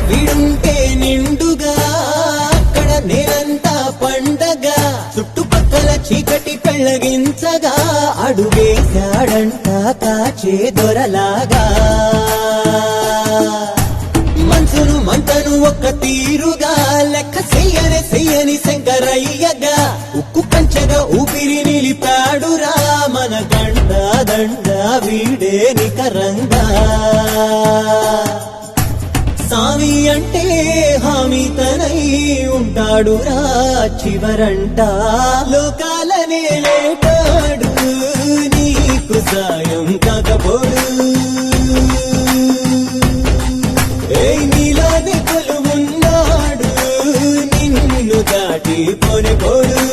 విడుంటే నిండుగా అక్కడ నేనంతా పండగ చుట్టుపక్కల చీకటి పెళ్ళగించగా అడుగేశాడంట కాచే దొరలాగా మనసును మంటను ఒక్క తీరుగా లెక్క చెయ్యని శంకరయ్యగా ఉక్కు పంచగా ఊపిరి నిలిపాడురా మన దండ దండ వీడే నికరంగా సామి అంటే హామీ తనై ఉంటాడురా చివరంట లోకాలనే లేటాడు నీకు సాయం కాకపోడు నీలోనే కొలువున్నాడు నిన్ను దాటి పోని పోడు